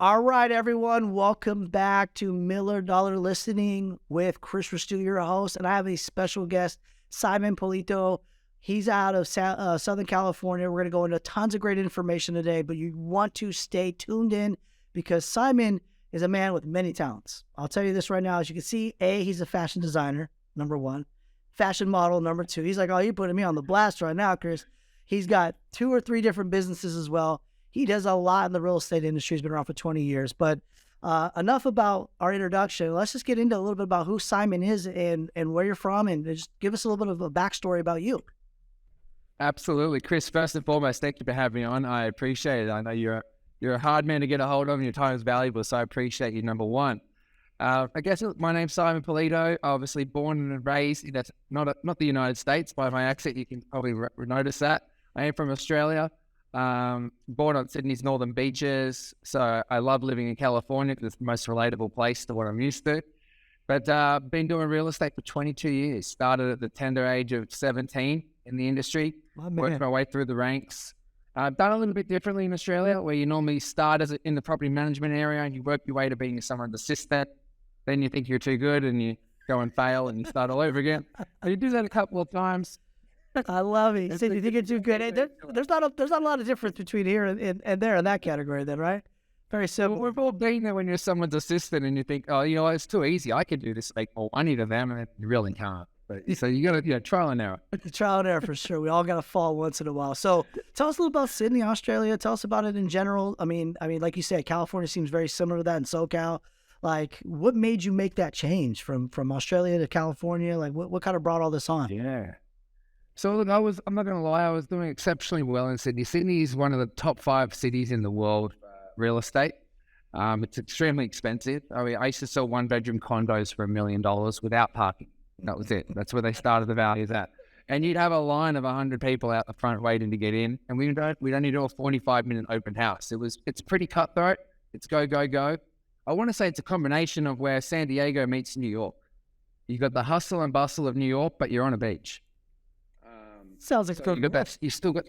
All right, everyone. Welcome back to Miller Dollar Listening with Chris Restu, your host. And I have a special guest, Simon Polito. He's out of Southern California. We're going to go into tons of great information today, but you want to stay tuned in because Simon is a man with many talents. I'll tell you this right now. As you can see, he's a fashion designer, number one. Fashion model, number two. He's like, oh, you're putting me on the blast right now, Chris. He's got 2 or 3 different businesses as well. He does a lot in the real estate industry. He's been around for 20 years. But enough about our introduction. Let's just get into a little bit about who Simon is and where you're from, and just give us a little bit of a backstory about you. Absolutely. Chris, first and foremost, thank you for having me on. I appreciate it. I know you're a hard man to get a hold of and your time is valuable, so I appreciate you, number one. I guess my name's Simon Polito, obviously born and raised in not the United States. By my accent, you can probably notice that. I am from Australia. Born on Sydney's northern beaches, so I love living in California because it's the most relatable place to what I'm used to. But been doing real estate for 22 years. Started at the tender age of 17 in the industry. Worked my way through the ranks. I've done a little bit differently in Australia, where you normally start in the property management area and you work your way to being someone's assistant. Then you think you're too good and you go and fail and you start all over again. You do that a couple of times. I love it. So you think you're too good. There's not a lot of difference between here and there in that category then, right? Very simple. Well, we've all been there when you're someone's assistant and you think, oh, it's too easy. I can do this, make more money than them, and you really can't. But, so you got to, trial and error. Trial and error for sure. We all got to fall once in a while. So tell us a little about Sydney, Australia. Tell us about it in general. I mean, like you said, California seems very similar to that in SoCal. Like, what made you make that change from Australia to California? Like, what kind of brought all this on? Yeah. So look, I'm not going to lie, I was doing exceptionally well in Sydney. Sydney is one of the top 5 cities in the world for real estate. It's extremely expensive. I mean, I used to sell 1-bedroom condos for $1 million without parking. That was it. That's where they started the values at. And you'd have a line of 100 people out the front waiting to get in. And we'd only do a 45-minute open house. It's pretty cutthroat. It's go, go, go. I want to say it's a combination of where San Diego meets New York. You've got the hustle and bustle of New York, but you're on a beach. Sounds like so you still got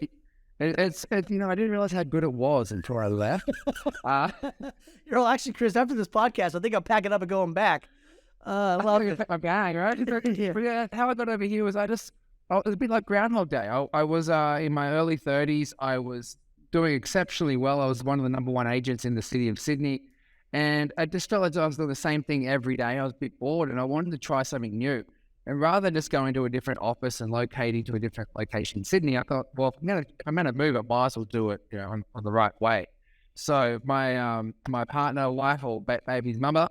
it's I didn't realize how good it was until I left. Actually, Chris, after this podcast, I think I'm packing up and going back. Well, I'm pack my bag, right? Yeah. How I got over here was it was a bit like Groundhog Day. I was in my early 30s. I was doing exceptionally well. I was one of the number 1 agents in the city of Sydney, and I just felt like I was doing the same thing every day. I was a bit bored, and I wanted to try something new. And rather than just going to a different office and locating to a different location in Sydney, I thought, well, I'm going to move it, might as well do it, on the right way. So my partner, wife, or baby's mother,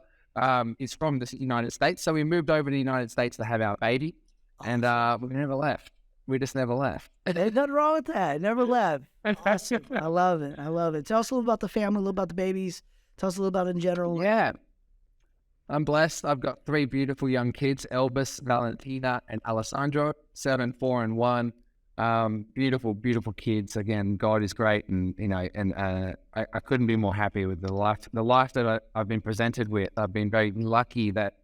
is from the United States. So we moved over to the United States to have our baby, and we never left. We just never left. There's nothing wrong with that. Never left. Awesome. I love it. Tell us a little about the family, a little about the babies. Tell us a little about it in general. Yeah. I'm blessed. I've got 3 beautiful young kids, Elvis, Valentina, and Alessandro, 7, 4, and 1. Beautiful, beautiful kids. Again, God is great, and I couldn't be more happy with the life that I've been presented with. I've been very lucky that,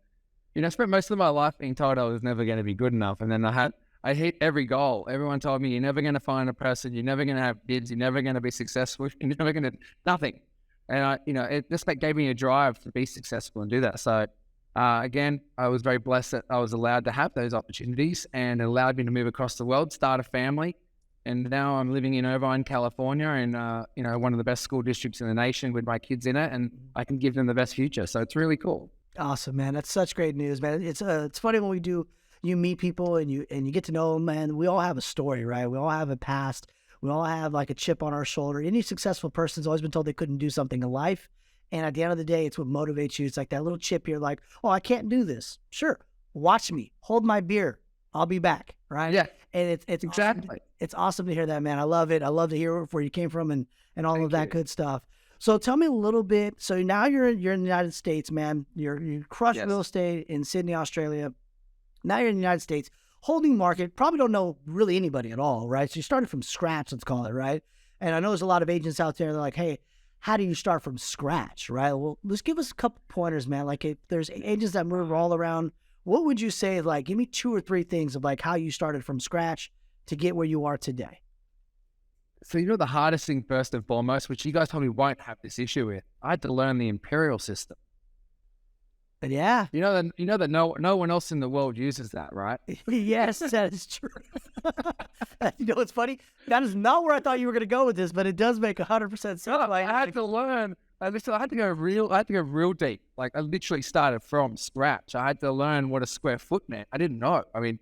I spent most of my life being told I was never going to be good enough, and then I hit every goal. Everyone told me, you're never going to find a person, you're never going to have kids, you're never going to be successful, you're never going to nothing. And it just gave me a drive to be successful and do that. So, again, I was very blessed that I was allowed to have those opportunities, and it allowed me to move across the world, start a family. And now I'm living in Irvine, California, in one of the best school districts in the nation with my kids in it, and I can give them the best future. So it's really cool. Awesome, man. That's such great news, man. It's funny when you meet people and you get to know them, man. We all have a story, right? We all have a past. We all have like a chip on our shoulder. Any successful person's always been told they couldn't do something in life. And at the end of the day, it's what motivates you. It's like that little chip. You're like, oh, I can't do this. Sure. Watch me. Hold my beer. I'll be back. Right. Yeah. And it's exactly. Awesome. It's awesome to hear that, man. I love it. I love to hear where you came from and all of that good stuff. So tell me a little bit. So now you're in the United States, man. You crushed real estate in Sydney, Australia. Now you're in the United States. Holding market, probably don't know really anybody at all, right? So you started from scratch, let's call it, right? And I know there's a lot of agents out there that are like, hey, how do you start from scratch, right? Well, let's give us a couple pointers, man. Like if there's agents that move all around, what would you say, like, give me 2 or 3 things of like how you started from scratch to get where you are today? So the hardest thing first and foremost, which you guys probably won't have this issue with, I had to learn the imperial system. And yeah. You know that no one else in the world uses that, right? Yes, that is true. You know what's funny? That is not where I thought you were going to go with this, but it does make 100% sense. No, I had to learn. I had to go real deep. Like I literally started from scratch. I had to learn what a square foot meant. I didn't know. I mean,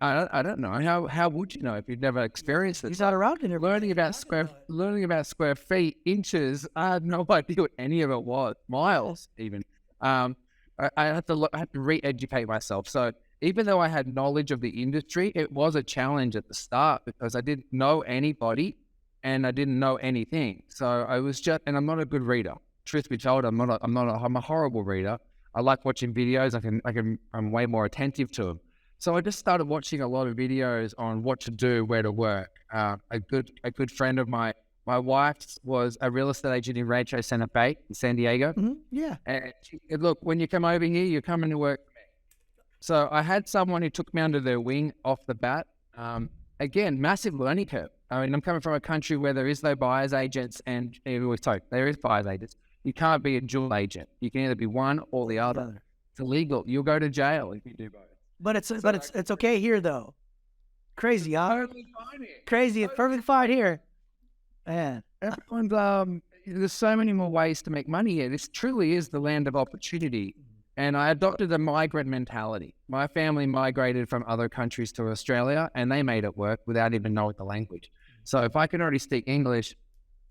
I don't know. How would you know if you'd never experienced it? He's not around in there. Learning about square feet, inches. I had no idea what any of it was. Miles, even. I had to re-educate myself. So even though I had knowledge of the industry, it was a challenge at the start because I didn't know anybody and I didn't know anything. So I was and I'm not a good reader. Truth be told, I'm a horrible reader. I like watching videos. I'm way more attentive to them. So I just started watching a lot of videos on what to do, where to work. A good friend of my wife was a real estate agent in Rancho Santa Fe in San Diego. Mm-hmm. Yeah. And she said, look, when you come over here, you're coming to work for me. So I had someone who took me under their wing off the bat. Again, massive learning curve. I mean, I'm coming from a country where there is no buyer's agents and there is buyer's agents. You can't be a dual agent. You can either be one or the other. It's illegal. You'll go to jail if you do both. But it's okay here though. Crazy, huh? Totally fine here. Crazy. It's perfectly fine here. Man. Everyone's, there's so many more ways to make money here. This truly is the land of opportunity. And I adopted a migrant mentality. My family migrated from other countries to Australia and they made it work without even knowing the language. So if I can already speak English,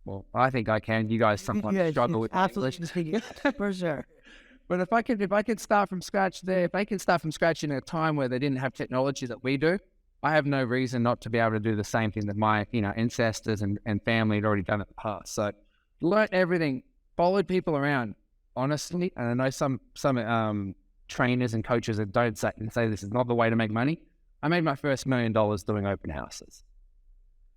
well, I think I can. You guys sometimes struggle with English. For sure. But if I could start from scratch there, if they can start from scratch in a time where they didn't have technology that we do, I have no reason not to be able to do the same thing that my ancestors and family had already done in the past. So learned everything, followed people around, honestly. And I know some trainers and coaches that don't say this is not the way to make money. I made my first $1 million doing open houses.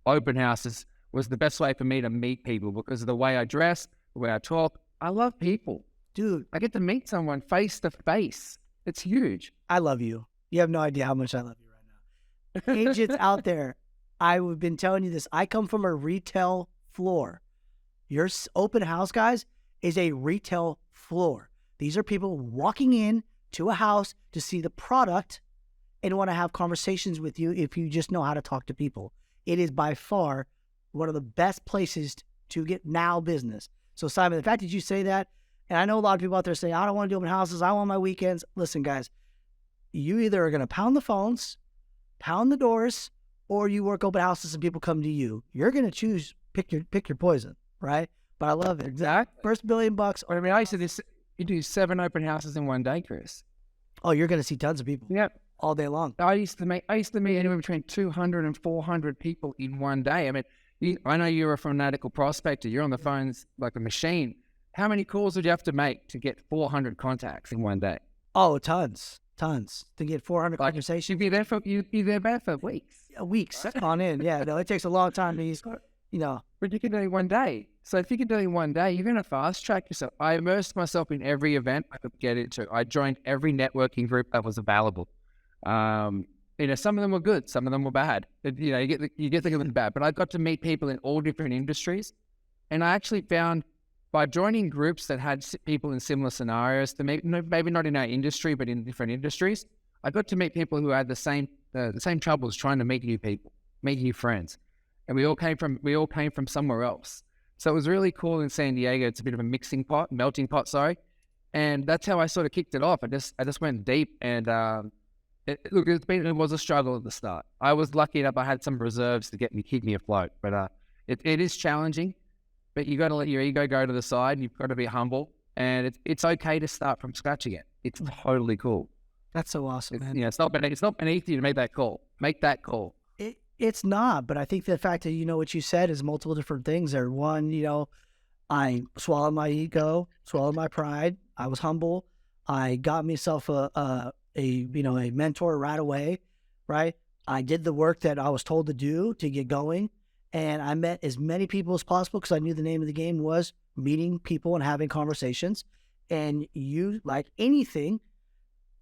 Open houses was the best way for me to meet people because of the way I dress, the way I talk. I love people. Dude, I get to meet someone face to face. It's huge. I love you. You have no idea how much I love you right now. Agents out there, I've been telling you this. I come from a retail floor. Your open house, guys, is a retail floor. These are people walking in to a house to see the product and want to have conversations with you if you just know how to talk to people. It is by far one of the best places to get now business. So Simon, the fact that you say that, and I know a lot of people out there saying, I don't want to do open houses. I want my weekends. Listen, guys, you either are going to pound the phones, pound the doors, or you work open houses and people come to you. You're going to choose, pick your poison, right? But I love it. Exactly. First $1 billion bucks. I mean, I used to do, you do 7 open houses in one day, Chris. Oh, you're going to see tons of people. Yep. All day long. I used to meet anywhere between 200 and 400 people in one day. I mean, I know you're a fanatical prospector. You're on the phones like a machine. How many calls would you have to make to get 400 contacts in one day? Oh, tons to get 400 conversations. You'd be there for weeks. Yeah, weeks on end. Yeah, no, it takes a long time to But you can do it in one day. So if you can do it in one day, you're going to fast track yourself. I immersed myself in every event I could get into. I joined every networking group that was available. Some of them were good, some of them were bad. You get the good and bad. But I got to meet people in all different industries, and I actually found by joining groups that had people in similar scenarios, to maybe not in our industry, but in different industries, I got to meet people who had the same troubles trying to meet new people, make new friends, and we all came from somewhere else. So it was really cool in San Diego. It's a bit of a melting pot, sorry, and that's how I sort of kicked it off. I just went deep, and it was a struggle at the start. I was lucky enough; I had some reserves to keep me afloat, but it is challenging. But you got to let your ego go to the side. You've got to be humble, and it's okay to start from scratch again. It's totally cool. That's so awesome, man. It's not beneath you to make that call. Make that call. It's not, but I think the fact that what you said is multiple different things there. One, I swallowed my ego, swallowed my pride. I was humble. I got myself a mentor right away, right? I did the work that I was told to do to get going. And I met as many people as possible because I knew the name of the game was meeting people and having conversations. And you, like anything,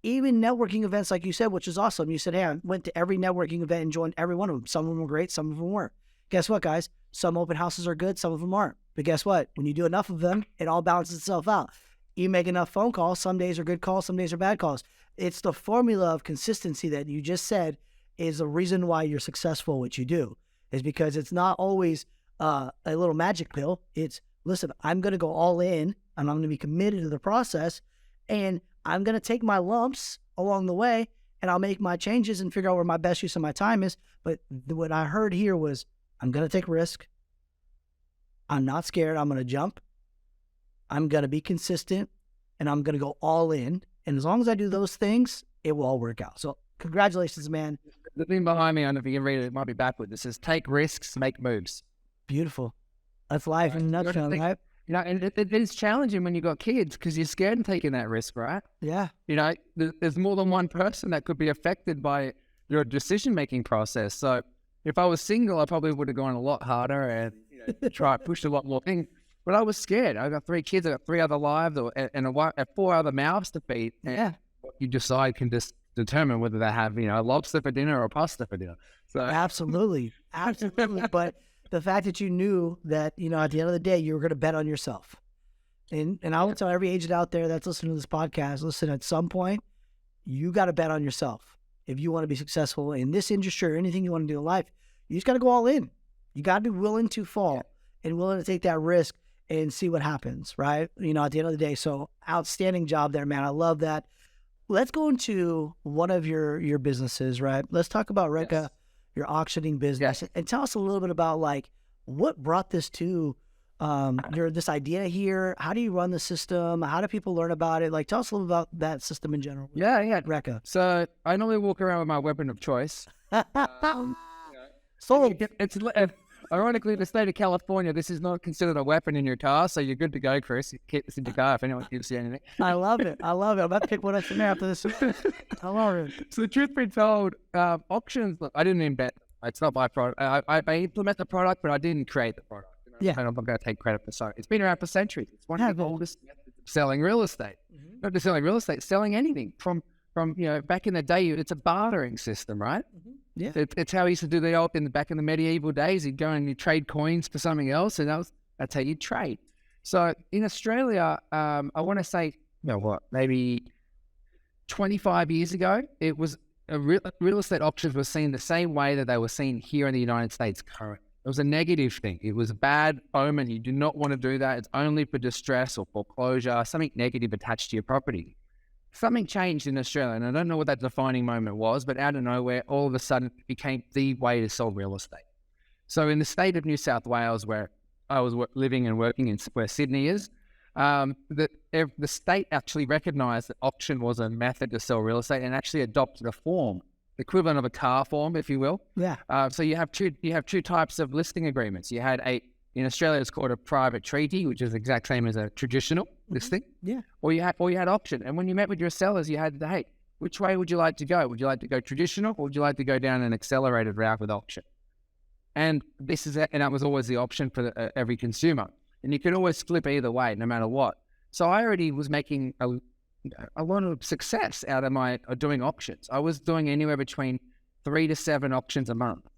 even networking events, like you said, which is awesome. You said, hey, I went to every networking event and joined every one of them. Some of them were great, some of them weren't. Guess what, guys? Some open houses are good, some of them aren't. But guess what? When you do enough of them, it all balances itself out. You make enough phone calls, some days are good calls, some days are bad calls. It's the formula of consistency that you just said is the reason why you're successful at what you do, is because it's not always a little magic pill. It's, listen, I'm going to go all in and I'm going to be committed to the process, and I'm going to take my lumps along the way, and I'll make my changes and figure out where my best use of my time is. But what I heard here was, I'm going to take risk. I'm not scared. I'm going to jump. I'm going to be consistent, and I'm going to go all in. And as long as I do those things, it will all work out. So congratulations, man. The thing behind me, I don't know if you can read it, it might be backwards. It says, take risks, make moves. Beautiful. That's life in a nutshell, right? You know, and it's challenging when you got kids because you're scared of taking that risk, right? Yeah. You know, there's more than one person that could be affected by your decision-making process. So if I was single, I probably would have gone a lot harder and push a lot more things. But I was scared. I got 3 kids, I got 3 other lives, and 4 other mouths to feed. And what you decide can just determine whether they have, lobster for dinner or pasta for dinner. So Absolutely. But the fact that you knew that, at the end of the day, you were going to bet on yourself. And I would tell every agent out there that's listening to this podcast, listen, at some point, you got to bet on yourself. If you want to be successful in this industry or anything you want to do in life, you just got to go all in. You got to be willing to fall and willing to take that risk and see what happens, right? At the end of the day. So outstanding job there, man. I love that. Let's go into one of your businesses, right? Let's talk about Reka, your auctioning business, and tell us a little bit about what brought this to this idea here. How do you run the system? How do people learn about it? Tell us a little about that system in general. Yeah. Reka. So I normally walk around with my weapon of choice. So it's ironically, in the state of California, this is not considered a weapon in your car, so you're good to go, Chris. You keep this in your car if anyone gives you anything. I love it. I'm about to pick one up from there after this. I love it. So the truth be told, auctions, look, I didn't invent them. It's not my product. I implement the product, but I didn't create the product. And I'm not going to take credit for so. It's been around for centuries. It's one of the oldest methods of selling real estate. Mm-hmm. Not just selling real estate, selling anything from back in the day. It's a bartering system, right? Mm-hmm. Yeah, it's how we used to do back in the medieval days. You'd go and you trade coins for something else, and that's how you trade. So in Australia, I want to say, maybe 25 years ago, it was real estate auctions were seen the same way that they were seen here in the United States currently. It was a negative thing. It was a bad omen. You do not want to do that. It's only for distress or foreclosure, something negative attached to your property. Something changed in Australia, and I don't know what that defining moment was, but out of nowhere, all of a sudden, it became the way to sell real estate. So in the state of New South Wales, where I was living and working in, where Sydney is, the state actually recognised that auction was a method to sell real estate and actually adopted a form, the equivalent of a car form, if you will. Yeah. So you have two types of listing agreements. You had in Australia, it's called a private treaty, which is the exact same as a traditional listing. Yeah. Or you had auction. And when you met with your sellers, you had, hey, which way would you like to go? Would you like to go traditional, or would you like to go down an accelerated route with auction? And that was always the option for every consumer. And you could always flip either way, no matter what. So I already was making a lot of success out of my doing auctions. I was doing anywhere between 3 to 7 auctions a month.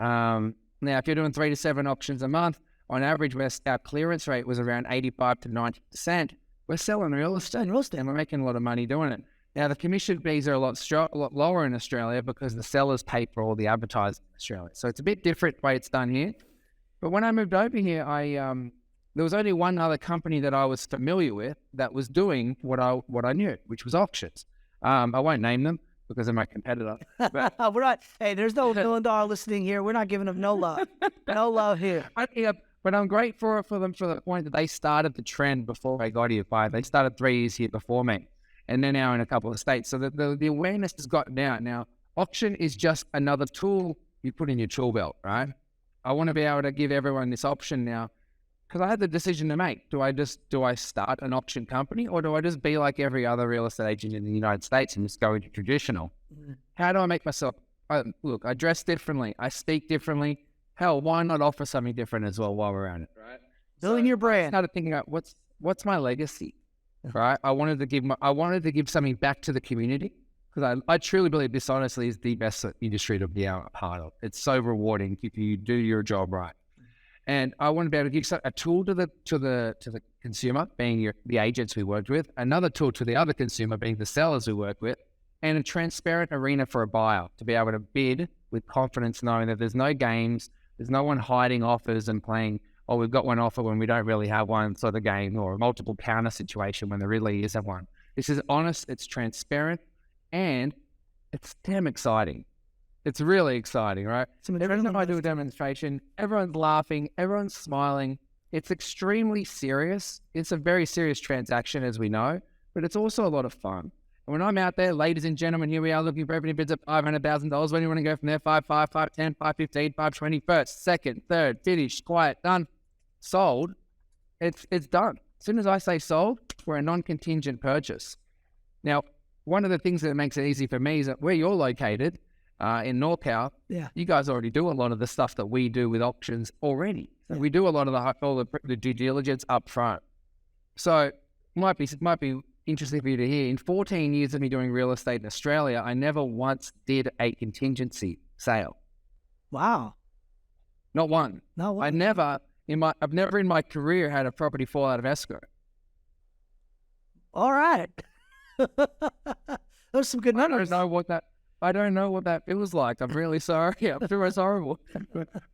Now, if you're doing 3 to 7 auctions a month, on average, our clearance rate was around 85 to 90%. We're selling real estate, and we're making a lot of money doing it. Now, the commission fees are a lot lower in Australia because the sellers pay for all the advertising in Australia. So it's a bit different the way it's done here. But when I moved over here, there was only one other company that I was familiar with that was doing what I knew, which was auctions. I won't name them because they're my competitor. But we're not. Hey, there's no $1 million listening here. We're not giving them no love. No love here. But I'm grateful for them for the point that they started the trend before I got here. They started 3 years here before me, and they're now in a couple of states. So the awareness has gotten out. Now, auction is just another tool you put in your tool belt, right? I want to be able to give everyone this option now, because I had the decision to make. Do I start an auction company, or do I just be like every other real estate agent in the United States and just go into traditional? Mm-hmm. How do I make myself, look, I dress differently, I speak differently. Hell, why not offer something different as well while we're at it, right? Building your brand. I started thinking about what's my legacy, right? I wanted to give something back to the community, because I truly believe this honestly is the best industry to be a part of. It's so rewarding if you do your job right. And I want to be able to give a tool to the consumer, being the agents we worked with, another tool to the other consumer, being the sellers we work with, and a transparent arena for a buyer to be able to bid with confidence, knowing that there's no games, there's no one hiding offers and playing, oh, we've got one offer when we don't really have one sort of game, or a multiple counter situation when there really isn't one. This is honest, it's transparent, and it's damn exciting. It's really exciting, right? Every time I do a demonstration, everyone's laughing, everyone's smiling. It's extremely serious. It's a very serious transaction, as we know, but it's also a lot of fun. And when I'm out there, ladies and gentlemen, here we are looking for everybody bids at $500,000. When do you want to go from there? 5, 5, 5, 10, 5, 15, 5, 20, first, second, third, finished, quiet, done, sold. It's done. As soon as I say sold, we're a non-contingent purchase. Now, one of the things that makes it easy for me is that where you're located, in NorCal, you guys already do a lot of the stuff that we do with auctions already. So we do a lot of all the due diligence up front. So it might be interesting for you to hear. In 14 years of me doing real estate in Australia, I never once did a contingency sale. Wow. Not one. No one. I've never in my career had a property fall out of escrow. All right. Those are some good numbers. I don't know what that feels like. I'm really sorry. I'm sure it's horrible.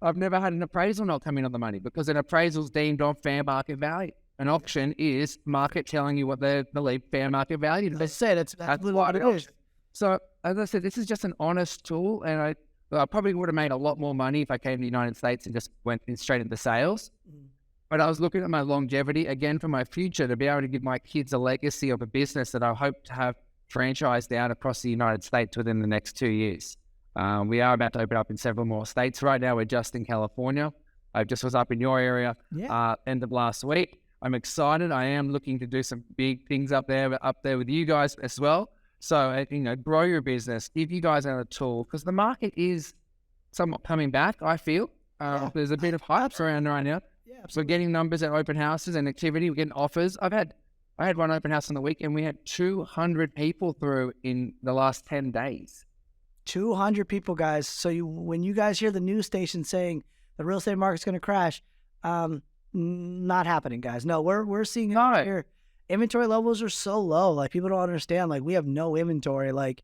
I've never had an appraisal not come in on the money, because an appraisal is deemed on fair market value. An auction is market telling you what they believe fair market value is. I said that's what it is. So, as I said, this is just an honest tool, and I probably would have made a lot more money if I came to the United States and just went straight into sales. But I was looking at my longevity, again, for my future, to be able to give my kids a legacy of a business that I hope to have franchised out across the United States within the next 2 years. We are about to open up in several more states. Right now, we're just in California. I just was up in your area end of last week. I'm excited. I am looking to do some big things up there with you guys as well. So, grow your business, give you guys a tool, because the market is somewhat coming back, I feel. There's a bit of hype around right now. So getting numbers at open houses and activity, we're getting offers. I had one open house on the weekend. We had 200 people through in the last 10 days. 200 people, guys. So when you guys hear the news station saying the real estate market's going to crash, not happening, guys. No, we're seeing it here. Inventory levels are so low. Like, people don't understand. Like, we have no inventory. Like,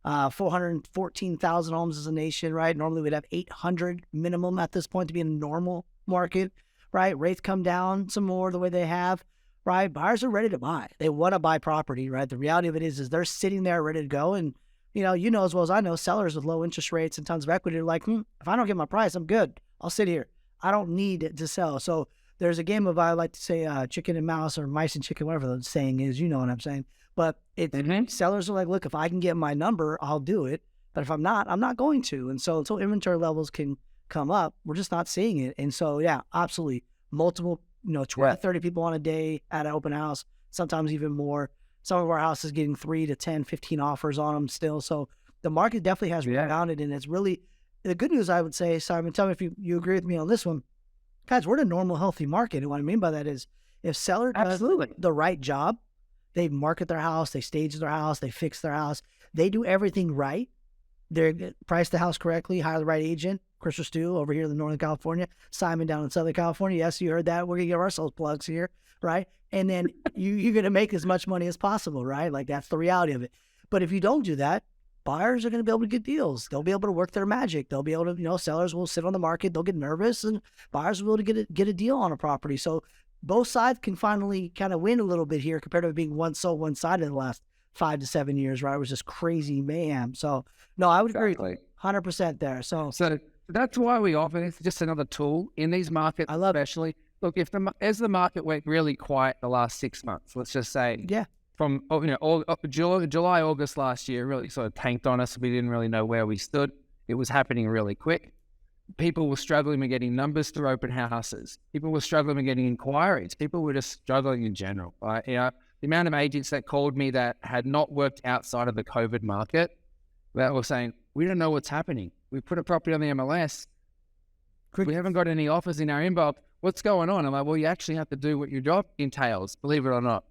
414,000 homes as a nation, right? Normally we'd have 800 minimum at this point to be in a normal market, right? Rates come down some more the way they have. Right? Buyers are ready to buy. They want to buy property, right? The reality of it is they're sitting there ready to go. And, you know as well as I know, sellers with low interest rates and tons of equity are like, if I don't get my price, I'm good. I'll sit here. I don't need to sell. So there's a game of, I like to say, chicken and mouse, or mice and chicken, whatever the saying is, you know what I'm saying. But sellers are like, look, if I can get my number, I'll do it. But if I'm not going to. And so until inventory levels can come up, we're just not seeing it. And so, yeah, absolutely. Multiple 20, 30 people on a day at an open house, sometimes even more. Some of our houses getting 3 to 10, 15 offers on them still. So the market definitely has rebounded, and it's really the good news, I would say. Simon, tell me if you agree with me on this one. Guys, we're in a normal, healthy market. And what I mean by that is, if seller does the right job, they market their house, they stage their house, they fix their house, they do everything right, they price the house correctly, hire the right agent. Chris Stu over here in Northern California, Simon down in Southern California. Yes, you heard that. We're going to give ourselves plugs here, right? And then you're going to make as much money as possible, right? Like, that's the reality of it. But if you don't do that, buyers are going to be able to get deals. They'll be able to work their magic. They'll be able to, sellers will sit on the market. They'll get nervous, and buyers will be able to get a deal on a property. So both sides can finally kind of win a little bit here, compared to being one-sided in the last 5 to 7 years, right? It was just crazy mayhem. So, no, I would agree 100% there. So that's why we offer it. It's just another tool in these markets. I love especially. Look, as the market went really quiet the last 6 months, let's just say, from July, August last year, really sort of tanked on us. We didn't really know where we stood. It was happening really quick. People were struggling with getting numbers through open houses. People were struggling with getting inquiries. People were just struggling in general. Right? The amount of agents that called me that had not worked outside of the COVID market, that were saying, we don't know what's happening. We put a property on the MLS. We haven't got any offers in our inbox. What's going on? I'm like, well, you actually have to do what your job entails, believe it or not.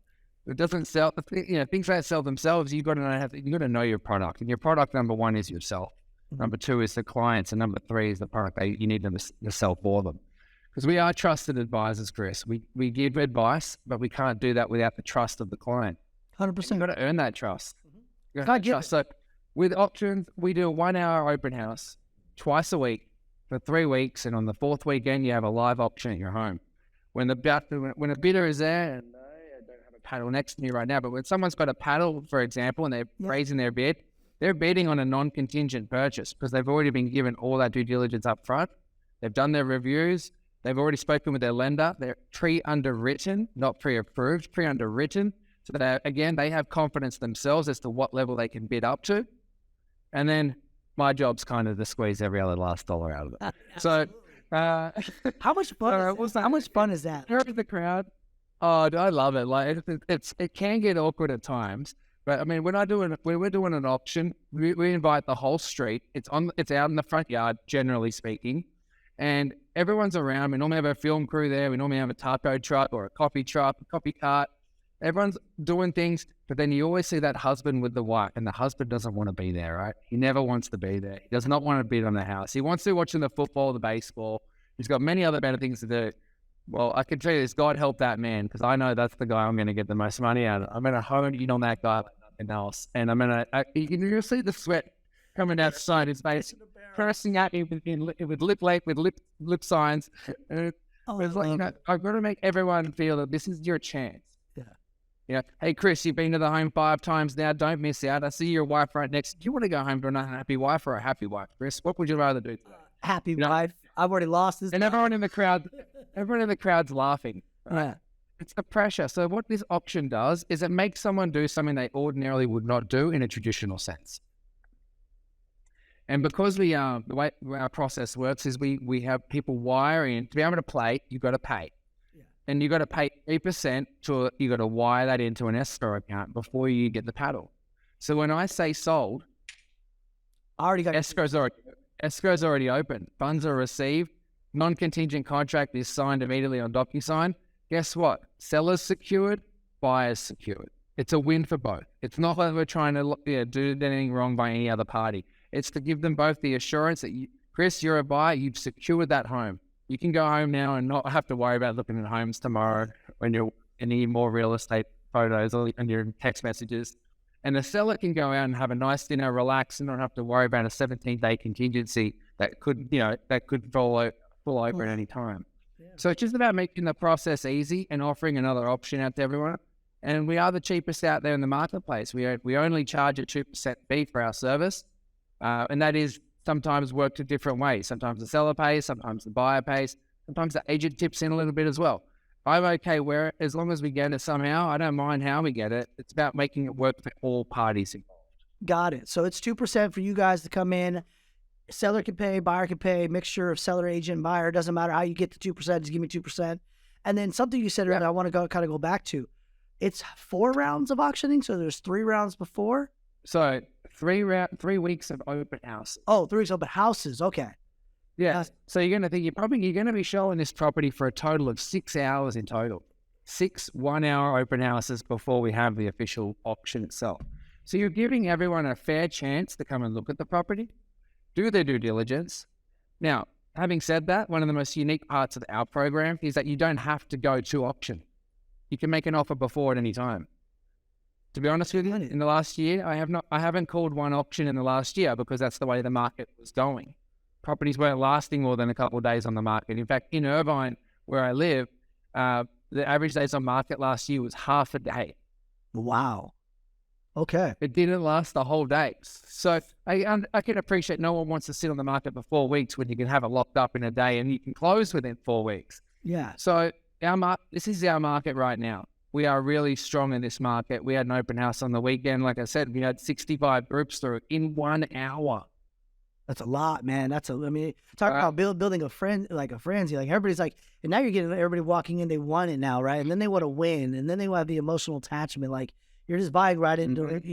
It doesn't sell, things that sell themselves. You've got to know your product. And your product, number one, is yourself. Number two is the clients. And number three is the product that you need them to sell for them. Because we are trusted advisors, Chris. We give advice, but we can't do that without the trust of the client. 100%. You've got to earn that trust. You Can't give it. So with auctions, we do a 1 hour open house twice a week for 3 weeks. And on the 4th weekend, you have a live auction at your home. When a bidder is there, and I don't have a paddle next to me right now, but when someone's got a paddle, for example, and they're raising their bid, they're bidding on a non-contingent purchase because they've already been given all that due diligence up front. They've done their reviews. They've already spoken with their lender. They're pre-underwritten, not pre-approved, pre-underwritten. So that, again, they have confidence themselves as to what level they can bid up to. And then my job's kind of to squeeze every other last dollar out of it. So how much fun is that? How much fun is that? Heard the crowd. Oh, I love it. Like it can get awkward at times. But I mean, when we're doing an auction, we invite the whole street. It's out in the front yard, generally speaking, and everyone's around. We normally have a film crew there. We normally have a taco truck or a coffee truck, a coffee cart. Everyone's doing things, but then you always see that husband with the wife, and the husband doesn't want to be there, right? He never wants to be there. He does not want to bid on the house. He wants to be watching the football, the baseball. He's got many other better things to do. Well, I can tell you this, God help that man, because I know that's the guy I'm going to get the most money out of. I'm going to hone in on that guy like nothing else. And I'm going to, you'll see the sweat coming outside his face, cursing at me with lip signs. It's like, I've got to make everyone feel that this is your chance. Yeah. You know, hey, Chris, you've been to the home 5 times now. Don't miss out. I see your wife right next. Do you want to go home to an unhappy wife or a happy wife, Chris? What would you rather do today? Happy wife. I've already lost this. And everyone in the crowd's laughing. Right? Yeah. It's the pressure. So what this auction does is it makes someone do something they ordinarily would not do in a traditional sense. And because the way our process works is we have people wire in. To be able to play, you've got to pay. Yeah. And you've got to pay 8% you've got to wire that into an escrow account before you get the paddle. So when I say sold, I already got escrow's already open. Funds are received. Non-contingent contract is signed immediately on DocuSign. Guess what? Seller's secured, buyer's secured. It's a win for both. It's not like we're trying to do anything wrong by any other party. It's to give them both the assurance that, Chris, you're a buyer, you've secured that home. You can go home now and not have to worry about looking at homes tomorrow when you're any more real estate photos or in your text messages. And the seller can go out and have a nice dinner, relax, and not have to worry about a 17-day contingency that could fall over at any time. Yeah. So it's just about making the process easy and offering another option out to everyone. And we are the cheapest out there in the marketplace. We only charge a 2% fee for our service. And that is sometimes worked a different ways. Sometimes the seller pays, sometimes the buyer pays, sometimes the agent tips in a little bit as well. I'm okay where, as long as we get it somehow, I don't mind how we get it. It's about making it work for all parties involved. Got it. So it's 2% for you guys to come in. Seller can pay, buyer can pay, mixture of seller, agent, buyer. Doesn't matter how you get the 2%, just give me 2%. And then something you said earlier, I want to go back to. It's 4 rounds of auctioning, so there's 3 rounds before? So 3 weeks of open house. Oh, 3 weeks open houses. Okay. Yeah. So you're going to be showing this property for a total of 6 hours in total. 6 1-hour open houses before we have the official auction itself. So you're giving everyone a fair chance to come and look at the property, do their due diligence. Now, having said that, one of the most unique parts of our program is that you don't have to go to auction. You can make an offer before at any time. To be honest with you, in the last year, I haven't called one auction in the last year because that's the way the market was going. Properties weren't lasting more than a couple of days on the market. In fact, in Irvine, where I live, the average days on market last year was half a day. Wow. Okay. It didn't last the whole day. So I can appreciate no one wants to sit on the market for 4 weeks when you can have it locked up in a day and you can close within 4 weeks. Yeah. So this is our market right now. We are really strong in this market. We had an open house on the weekend. Like I said, we had 65 groups through in 1 hour. That's a lot, man. Talk about building a frenzy. Like everybody's like, and now you're getting everybody walking in, they want it now, right? And then they want to win, and then they want the emotional attachment. Like you're just buying right into it,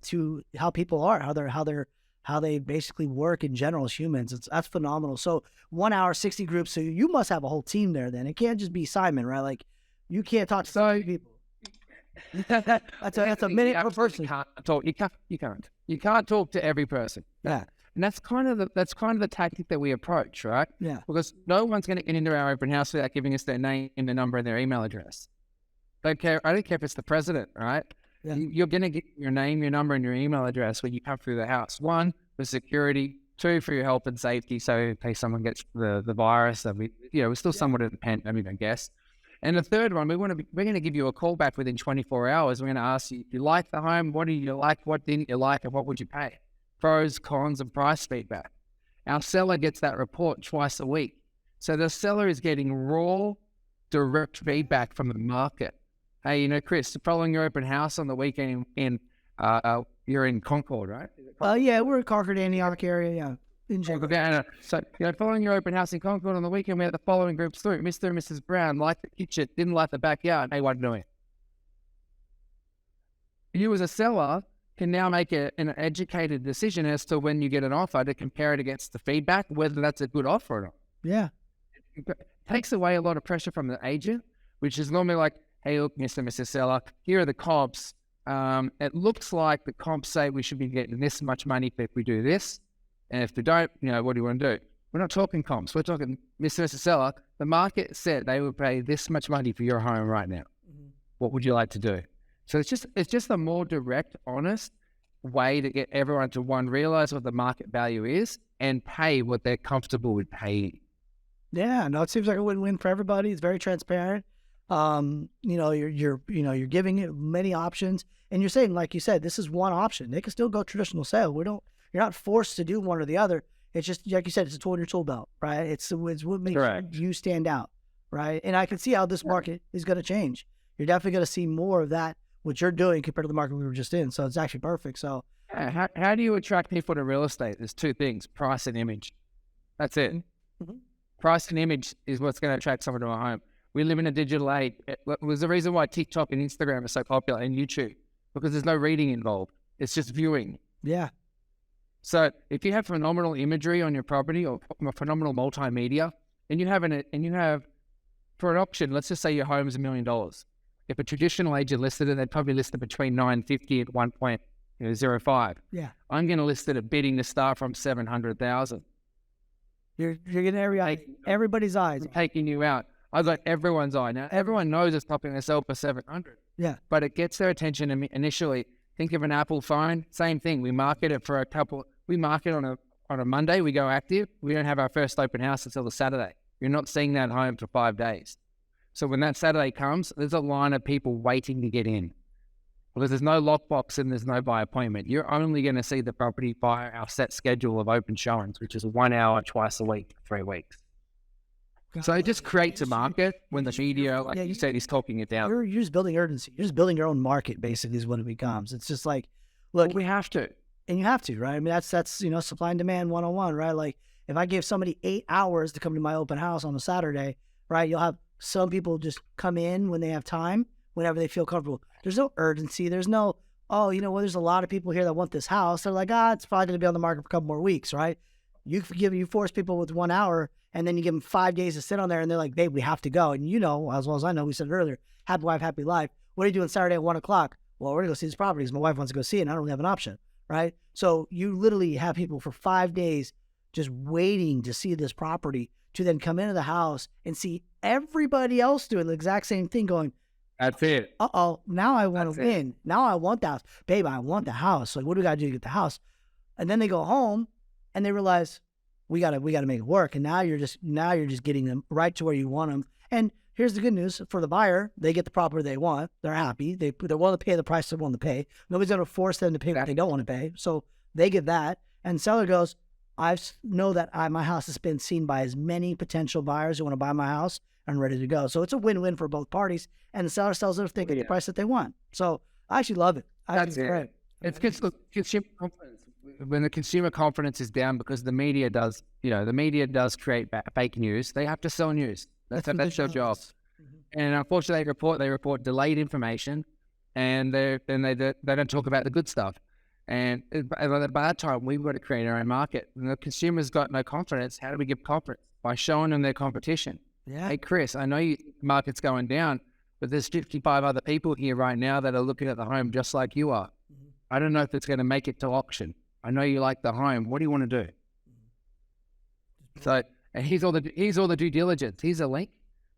to how people are, how they basically work in general as humans. That's phenomenal. So 1 hour, 60 groups. So you must have a whole team there. Then it can't just be Simon, right? Like you can't talk to so many people. That's a minute per person. You can't talk to every person. Yeah. And that's kind of the tactic that we approach, right? Yeah. Because no one's going to get into our open house without giving us their name and their number and their email address. I don't care if it's the president, right? Yeah. You're going to get your name, your number, and your email address when you come through the house. 1, for security. 2, for your health and safety. So in case someone gets the virus, that we're still somewhat in the pandemic, I guess. And the third one, we're going to give you a call back within 24 hours. We're going to ask you, if you like the home, what do you like, what didn't you like, and what would you pay? Pros, cons, and price feedback. Our seller gets that report twice a week. So the seller is getting raw, direct feedback from the market. Hey, Chris, following your open house on the weekend you're in Concord, right? Yeah, we're in Concord, Antioch area, yeah. In general. So, following your open house in Concord on the weekend, we had the following groups through. Mr. and Mrs. Brown liked the kitchen, didn't like the backyard. They weren't doing it. You as a seller can now make an educated decision as to when you get an offer to compare it against the feedback, whether that's a good offer or not. Yeah. It takes away a lot of pressure from the agent, which is normally like, hey, look, Mr. and Mrs. Seller, here are the comps. It looks like the comps say we should be getting this much money if we do this. And if we don't, what do you want to do? We're not talking comps. We're talking, Mr. and Mrs. Seller, the market said they would pay this much money for your home right now. Mm-hmm. What would you like to do? So it's just a more direct, honest way to get everyone to, one, realize what the market value is and pay what they're comfortable with paying. Yeah, no, it seems like a win-win for everybody. It's very transparent. You're giving it many options, and you're saying, like you said, this is one option. They can still go traditional sale. You're not forced to do one or the other. It's just, like you said, it's a tool in your tool belt, right? It's what makes you stand out, right? And I can see how this market is going to change. You're definitely going to see more of that, what you're doing compared to the market we were just in. So it's actually perfect. So how do you attract people to real estate? There's 2 things, price and image. That's it. Mm-hmm. Price and image is what's going to attract someone to a home. We live in a digital age. It was the reason why TikTok and Instagram are so popular, and YouTube, because there's no reading involved. It's just viewing. Yeah. So if you have phenomenal imagery on your property or phenomenal multimedia, and you have for an auction, let's just say your home is $1 million. If a traditional agent listed it, they'd probably list it between 950 and 1.05. Yeah. I'm going to list it at bidding to start from 700,000. You're getting everybody's eyes. I'm taking you out. I got everyone's eye. Now, everyone knows it's not going to sell for 700. Yeah. But it gets their attention initially. Think of an Apple phone. Same thing. We market it on a Monday. We go active. We don't have our first open house until the Saturday. You're not seeing that home for 5 days. So when that Saturday comes, there's a line of people waiting to get in. Because there's no lockbox and there's no by appointment. You're only going to see the property via our set schedule of open showings, which is 1 hour twice a week, 3 weeks. So it just creates a market when the media, like you said, is talking it down. You're just building urgency. You're just building your own market, basically, is what it becomes. It's just like, look, we have to. And you have to, right? I mean, that's supply and demand 101, right? Like, if I give somebody 8 hours to come to my open house on a Saturday, right, you'll have some people just come in when they have time, whenever they feel comfortable. There's no urgency. There's no, there's a lot of people here that want this house. They're like, it's probably going to be on the market for a couple more weeks, right? You force people with 1 hour, and then you give them 5 days to sit on there, and they're like, babe, we have to go. And as well as I know, we said it earlier, happy wife, happy life. What are you doing Saturday at 1 o'clock? Well, we're going to go see this property because my wife wants to go see it, and I don't really have an option, right? So you literally have people for 5 days just waiting to see this property to then come into the house and see everybody else doing the exact same thing going, that's it. Now I want to win. Now I want the house. Babe, I want the house. Like, what do we got to do to get the house? And then they go home and they realize we got to make it work. And now you're just getting them right to where you want them. And here's the good news for the buyer: they get the property they want. They're happy. They're willing to pay the price they want to pay. Nobody's going to force them to pay what they don't want to pay. So they get that. And seller goes, I know that my house has been seen by as many potential buyers who want to buy my house and ready to go. So it's a win-win for both parties. And the seller sells it if they get the price that they want. So I actually love it. That's great. It's consumer confidence. When the consumer confidence is down because the media does create fake news, they have to sell news. That's their job. Mm-hmm. And unfortunately, they report delayed information, and they don't talk about the good stuff. And by that time, we've got to create our own market. And the consumer's got no confidence. How do we give confidence? By showing them their competition. Yeah. Hey, Chris, I know the market's going down, but there's 55 other people here right now that are looking at the home just like you are. Mm-hmm. I don't know if it's going to make it to auction. I know you like the home. What do you want to do? So, and here's all the due diligence. Here's a link.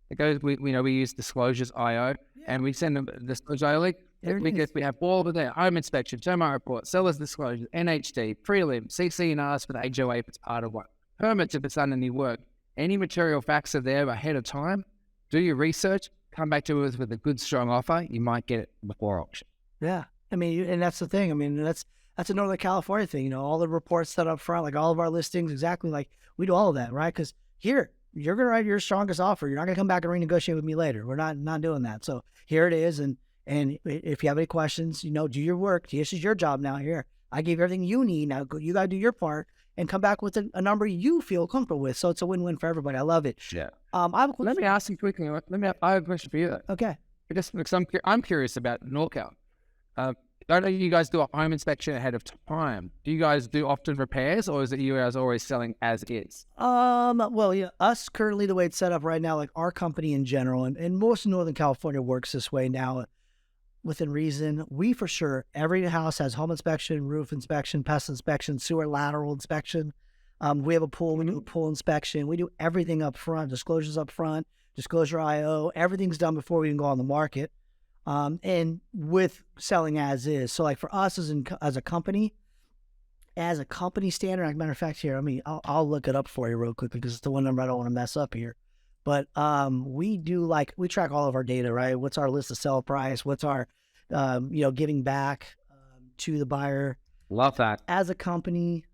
It goes. We use disclosures.io, and we send them the disclosure link. We have all of their home inspection, termite report, seller's disclosures, NHD, prelim, CC&Rs for the HOA if it's part of one, permits if it's done any work. Any material facts are there ahead of time. Do your research. Come back to us with a good, strong offer. You might get it before auction. Yeah. I mean, and that's the thing. I mean, that's a Northern California thing. You know, all the reports set up front, like all of our listings, exactly like we do all of that, right? Because here, you're going to write your strongest offer. You're not going to come back and renegotiate with me later. We're not doing that. So here it is. And if you have any questions, do your work. This is your job now. Here, I gave everything you need. Now you got to do your part and come back with a number you feel comfortable with. So it's a win-win for everybody. I love it. Yeah. Let me ask you quickly. I have a question for you. Okay. Because I'm curious about NorCal. I know you guys do a home inspection ahead of time. Do you guys do often repairs, or is it you guys always selling as is? Well, yeah, us currently the way it's set up right now, like our company in general, and most of Northern California works this way now, within reason. We for sure, every house has home inspection, roof inspection, pest inspection, sewer lateral inspection. We have a pool, we do a pool inspection. We do everything up front, disclosures up front, disclosure IO, everything's done before we even go on the market. And with selling as is. So like for us as a company standard, as a matter of fact here, I'll look it up for you real quickly because it's the one number I don't want to mess up here. But we track all of our data, right? What's our list of sell price? What's our, giving back to the buyer? Love that. As a company,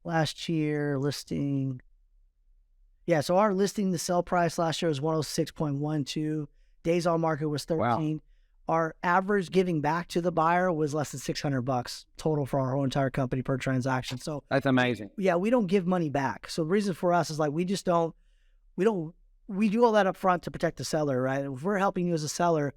last year listing. Yeah, so our listing, the sell price last year was 106.12. Days on market was 13. Wow. Our average giving back to the buyer was less than $600 total for our whole entire company per transaction. So that's amazing. Yeah, we don't give money back. So the reason for us is like we do all that up front to protect the seller, right? If we're helping you as a seller,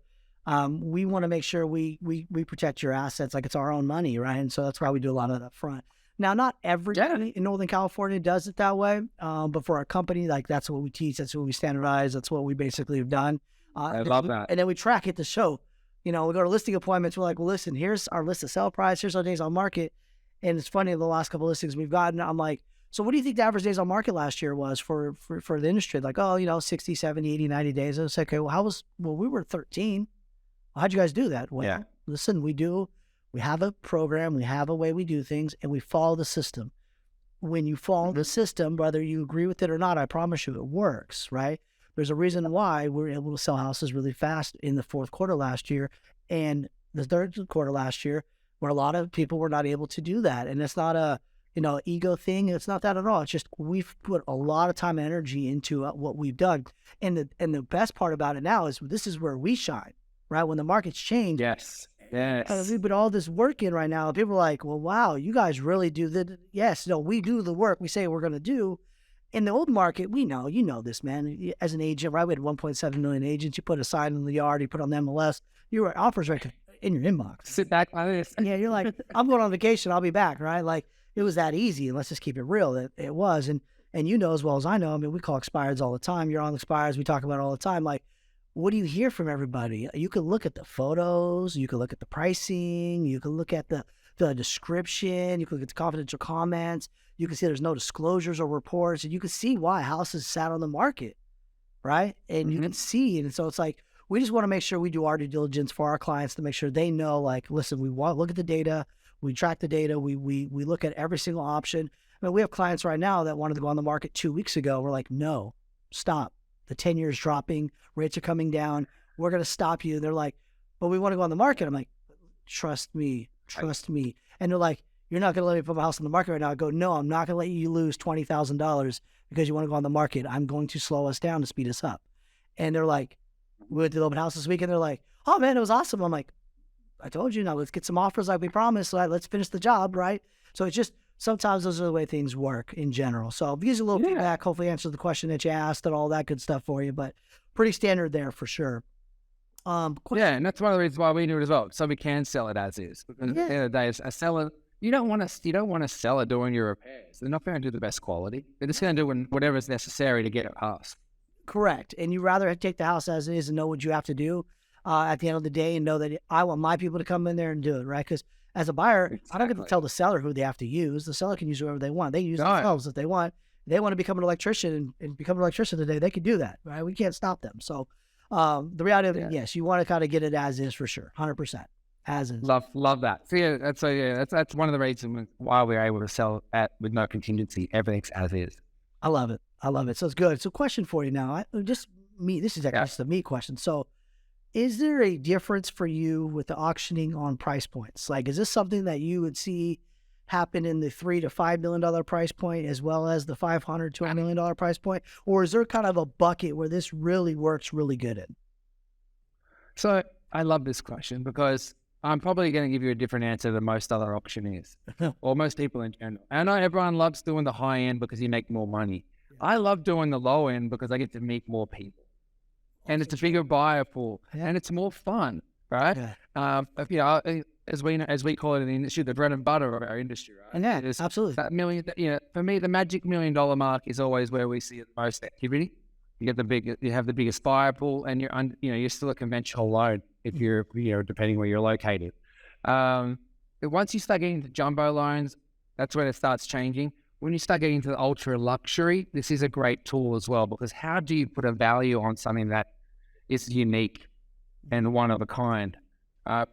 we want to make sure we protect your assets like it's our own money, right? And so that's why we do a lot of that up front. Now, not everybody in Northern California does it that way, but for our company, like that's what we teach, that's what we standardize, that's what we basically have done. I love that. And then we track it to show. We go to listing appointments. We're like, well, listen, here's our list of sell price. Here's our days on market. And it's funny, the last couple of listings we've gotten, I'm like, so what do you think the average days on market last year was for the industry? Like, 60, 70, 80, 90 days. I was like, okay, well, we were 13. Well, how'd you guys do that? Well, listen, we have a program, we have a way we do things, and we follow the system. When you follow the system, whether you agree with it or not, I promise you it works, right? There's a reason why we were able to sell houses really fast in the fourth quarter last year and the third quarter last year, where a lot of people were not able to do that. And it's not a, ego thing. It's not that at all. It's just we've put a lot of time and energy into what we've done. And the best part about it now is this is where we shine, right? When the markets change. Yes. We put all this work in right now. People are like, well, wow, you guys really do the, yes, no, we do the work we say we're going to do. In the old market, we know, this, man. As an agent, right? We had 1.7 million agents. You put a sign in the yard, you put on the MLS, your offers right in your inbox. Sit back like this. Yeah, you're like, I'm going on vacation. I'll be back, right? Like, it was that easy. And let's just keep it real. It was. And as well as I know, we call expireds all the time. You're on expireds. We talk about it all the time. Like, what do you hear from everybody? You can look at the photos. You can look at the pricing. You can look at the description. You can look at the confidential comments. You can see there's no disclosures or reports, and you can see why houses sat on the market, right? And you can see it. And so it's like, we just want to make sure we do our due diligence for our clients to make sure they know, like, listen, we want to look at the data. We track the data. We look at every single option. We have clients right now that wanted to go on the market 2 weeks ago. We're like, no, stop. The 10-year is dropping. Rates are coming down. We're going to stop you. They're like, but we want to go on the market. I'm like, trust me. And they're like, you're not going to let me put my house on the market right now. I go, no, I'm not going to let you lose $20,000 because you want to go on the market. I'm going to slow us down to speed us up. And they're like, we went to the open house this week, and they're like, oh, man, it was awesome. I'm like, I told you, now let's get some offers like we promised. So let's finish the job, right? So it's just, sometimes those are the way things work in general. So I'll give you a little feedback, hopefully answer the question that you asked and all that good stuff for you, but pretty standard there for sure. And that's one of the reasons why we do it as well, so we can sell it as is. Because at the end of the day, a seller, you don't want to sell it doing your repairs. They're not going to do the best quality. They're just going to do whatever is necessary to get it passed. Correct. And you rather take the house as it is and know what you have to do at the end of the day, and know that I want my people to come in there and do it, right? Because As a buyer, I don't get to Exactly. tell the seller who they have to use. The seller can use whoever they want. They can use No. themselves if they want. If they want to become an electrician and become an electrician today, they can do that, right? We can't stop them. So the reality of it, yes, you want to kind of get it as is for sure, 100%, as is. Love that. So that's one of the reasons why we're able to sell with no contingency. Everything's as is. I love it. I love it. So it's good. So question for you now. This is actually just a me question. So is there a difference for you with the auctioning on price points? Like, is this something that you would see happen in the $3 to $5 million price point as well as the $500 to $1 million price point? Or is there kind of a bucket where this really works really good in? So I love this question because I'm probably going to give you a different answer than most other auctioneers or most people in general. I know everyone loves doing the high end because you make more money. I love doing the low end because I get to meet more people. And it's a bigger buyer pool, and it's more fun, right? As we call it in the industry, the bread and butter of our industry, right? And absolutely. That million, for me, the magic $1 million mark is always where we see the most activity. You have the biggest buyer pool, and you're still a conventional loan if you're, depending where you're located. Once you start getting into jumbo loans, that's when it starts changing. When you start getting into the ultra luxury, this is a great tool as well, because how do you put a value on something that is unique and one of a kind?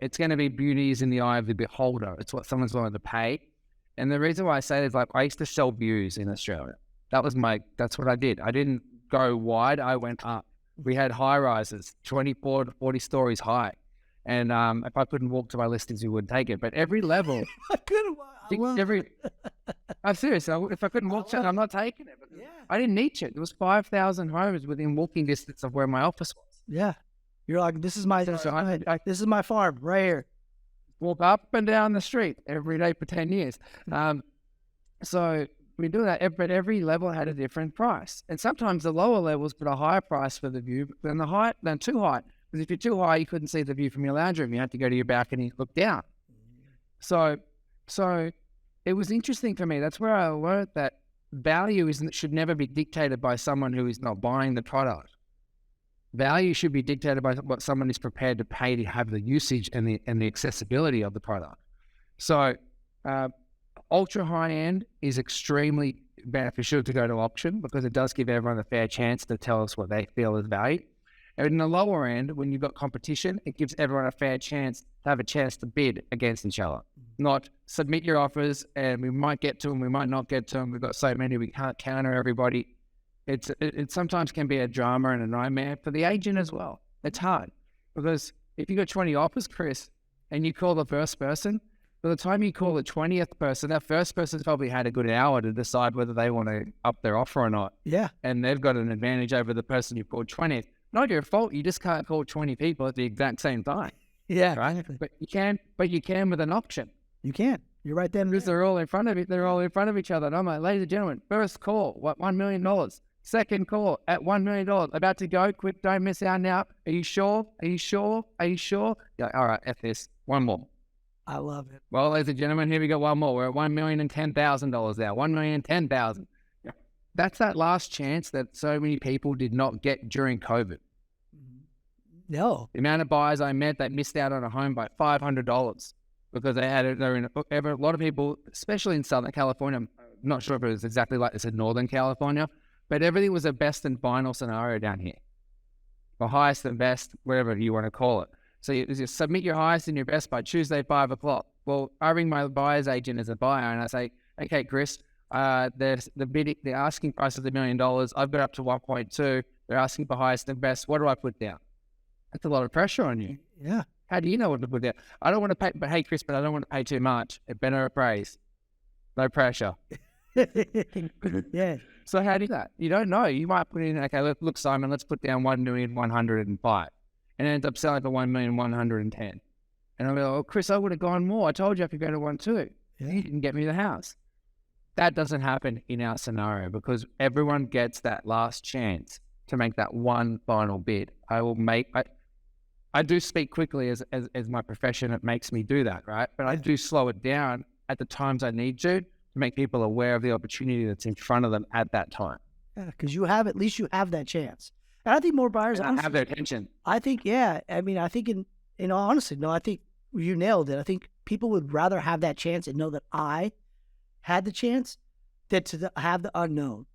It's going to be beauty is in the eye of the beholder. It's what someone's willing to pay. And the reason why I say it is, like, I used to sell views in Australia. That's what I did. I didn't go wide. I went up. We had high rises, 24 to 40 stories high. And if I couldn't walk to my listings, we wouldn't take it. But every level, I'm serious. If I couldn't walk to it, I'm not taking it. I didn't need it. There was 5,000 homes within walking distance of where my office was. Yeah. You're like, this is my this is my farm right here. Walk up and down the street every day for 10 years. So we do that, but every level had a different price. And sometimes the lower levels put a higher price for the view than too high. Because if you're too high, you couldn't see the view from your lounge room. You had to go to your balcony and look down. So it was interesting for me. That's where I learned that value should never be dictated by someone who is not buying the product. Value should be dictated by what someone is prepared to pay to have the usage and the accessibility of the product. So ultra high end is extremely beneficial to go to auction because it does give everyone a fair chance to tell us what they feel is value. And in the lower end, when you've got competition, it gives everyone a fair chance to have a chance to bid against each other. Not submit your offers and we might get to them, we might not get to them. We've got so many, we can't counter everybody. It sometimes can be a drama and a nightmare for the agent as well. It's hard because if you got 20 offers, Chris, and you call the first person, by the time you call the 20th person, that first person's probably had a good hour to decide whether they want to up their offer or not. Yeah. And they've got an advantage over the person you called 20th. Not your fault. You just can't call 20 people at the exact same time. Yeah. Right. But you can with an auction. You can. You're right there. Because they're all in front of it. They're all in front of each other. And I'm like, ladies and gentlemen, first call, $1 million. Second call at $1 million. About to go. Quick, don't miss out now. Are you sure? Are you sure? Are you sure? Yeah, all right, F this. One more. I love it. Well, ladies and gentlemen, here we go. One more. We're at $1,010,000 now. $1,010,000. That's that last chance that so many people did not get during COVID. No. The amount of buyers I met that missed out on a home by $500 because they're in a lot of people, especially in Southern California. I'm not sure if it was exactly like this in Northern California, but everything was a best and final scenario down here. The highest and best, whatever you want to call it. So you submit your highest and your best by Tuesday, 5 o'clock. Well, I ring my buyer's agent as a buyer and I say, okay, Chris, the asking price is $1 million. I've got up to 1.2. They're asking for highest and best. What do I put down? That's a lot of pressure on you. Yeah. How do you know what to put down? I don't want to pay, but hey, Chris, but I don't want to pay too much. It better appraise. No pressure. Yeah. So how do you do that? You don't know. You might put in, okay, look, Simon, let's put down 1,105,000 and it ends up selling for 1,110,000. And I'm like, oh, Chris, I would have gone more. I told you I could go to 1.2. Yeah. You didn't get me the house. That doesn't happen in our scenario because everyone gets that last chance to make that one final bid. I do speak quickly as my profession. It makes me do that, right? But I do slow it down at the times I need to make people aware of the opportunity that's in front of them at that time. Yeah, because at least you have that chance. And I think more buyers have their attention. I think, yeah. I mean, I think in all honesty, no, I think you nailed it. I think people would rather have that chance and know that I had the chance than to have the unknown.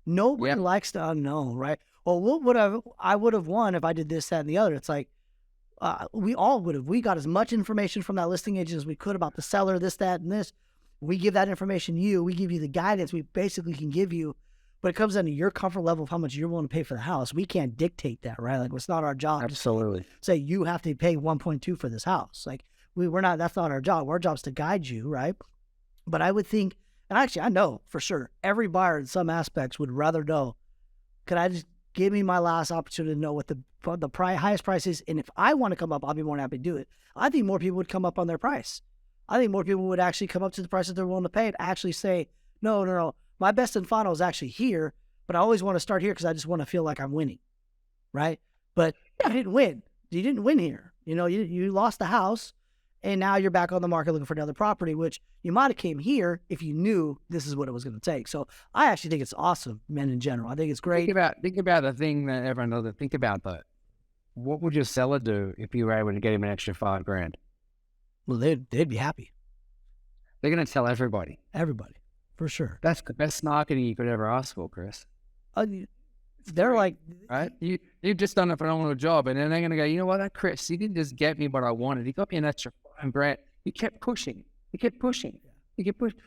Nobody likes the unknown, right? Well, what would I would have won if I did this, that, and the other. It's like, we all would have. We got as much information from that listing agent as we could about the seller, this, that, and this. We give that information to you. We give you the guidance we basically can give you, but it comes down to your comfort level of how much you're willing to pay for the house. We can't dictate that, right? Like, it's not our job. Absolutely. To say you have to pay 1.2 for this house. Like, we're not. That's not our job. Our job is to guide you, right? But I would think, and actually, I know for sure, every buyer in some aspects would rather know, could I just give me my last opportunity to know what the highest price is? And if I want to come up, I'll be more than happy to do it. I think more people would come up on their price. I think more people would actually come up to the price that they're willing to pay and actually say, no, my best and final is actually here, but I always want to start here because I just want to feel like I'm winning, right? But you didn't win. You didn't win here. You lost the house, and now you're back on the market looking for another property, which you might have came here if you knew this is what it was going to take. So I actually think it's awesome, men in general. I think it's great. Think about the thing that everyone doesn't think about, though. What would your seller do if you were able to get him an extra $5,000? Well, they'd be happy. They're going to tell everybody. Everybody, for sure. That's the best marketing you could ever ask for, Chris. They're like, right? You've just done a phenomenal job, and then they're going to go, you know what, that Chris, you didn't just get me what I wanted. He got me an extra $5,000. You kept pushing. You kept pushing.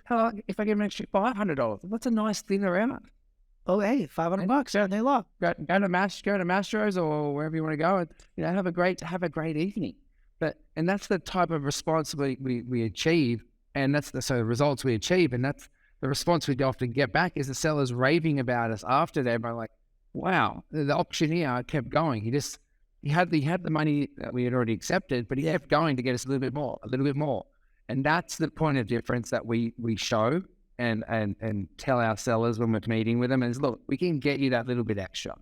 How, if I get an extra $500, what's a nice dinner out? Oh, hey, $500 all day long. Go to Mastro's or wherever you want to go, and have a great evening. And that's the type of response we achieve, and that's the results we achieve, and that's the response we often get back is the sellers raving about us after that. But like, wow, the auctioneer kept going. He had the money that we had already accepted, but he kept going to get us a little bit more. And that's the point of difference that we show and tell our sellers when we're meeting with them is, look, we can get you that little bit extra.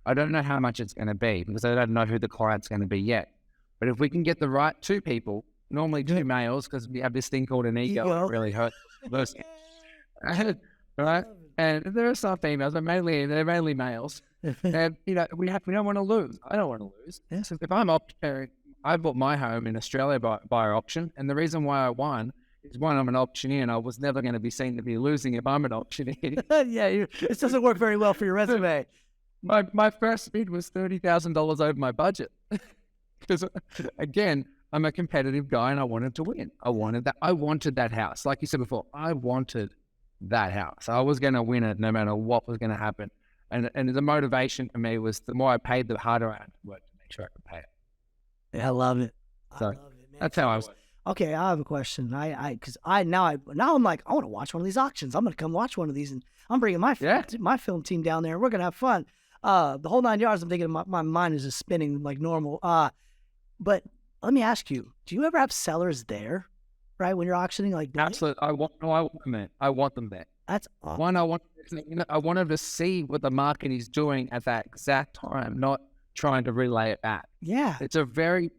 I don't know how much it's going to be because I don't know who the client's going to be yet. But if we can get the right two people, normally two males, because we have this thing called an ego, that really hurts. Right? And there are some females, but they're mainly males. And we don't want to lose. I don't want to lose. Yeah. So if I bought my home in Australia by auction, and the reason why I won is one, I'm an auctioneer, and I was never going to be seen to be losing if I'm an auctioneer. Yeah, this doesn't work very well for your resume. My first bid was $30,000 over my budget. Because again, I'm a competitive guy and I wanted to win. I wanted that house. Like you said before, I wanted that house. I was going to win it no matter what was going to happen. And the motivation for me was the more I paid, the harder I had to work to make sure I could pay it. Yeah, I love it. So I love it, man. that's how I was. Okay, I have a question. Because now I'm like, I want to watch one of these auctions. I'm going to come watch one of these, and I'm bringing my film team down there. We're going to have fun. The whole 9 yards. I'm thinking my mind is just spinning like normal. But let me ask you, do you ever have sellers there, right, when you're auctioning? Like, absolutely. I want them there. I want them there. That's awesome. One, I want them to see what the market is doing at that exact time, not trying to relay it back. Yeah. It's a very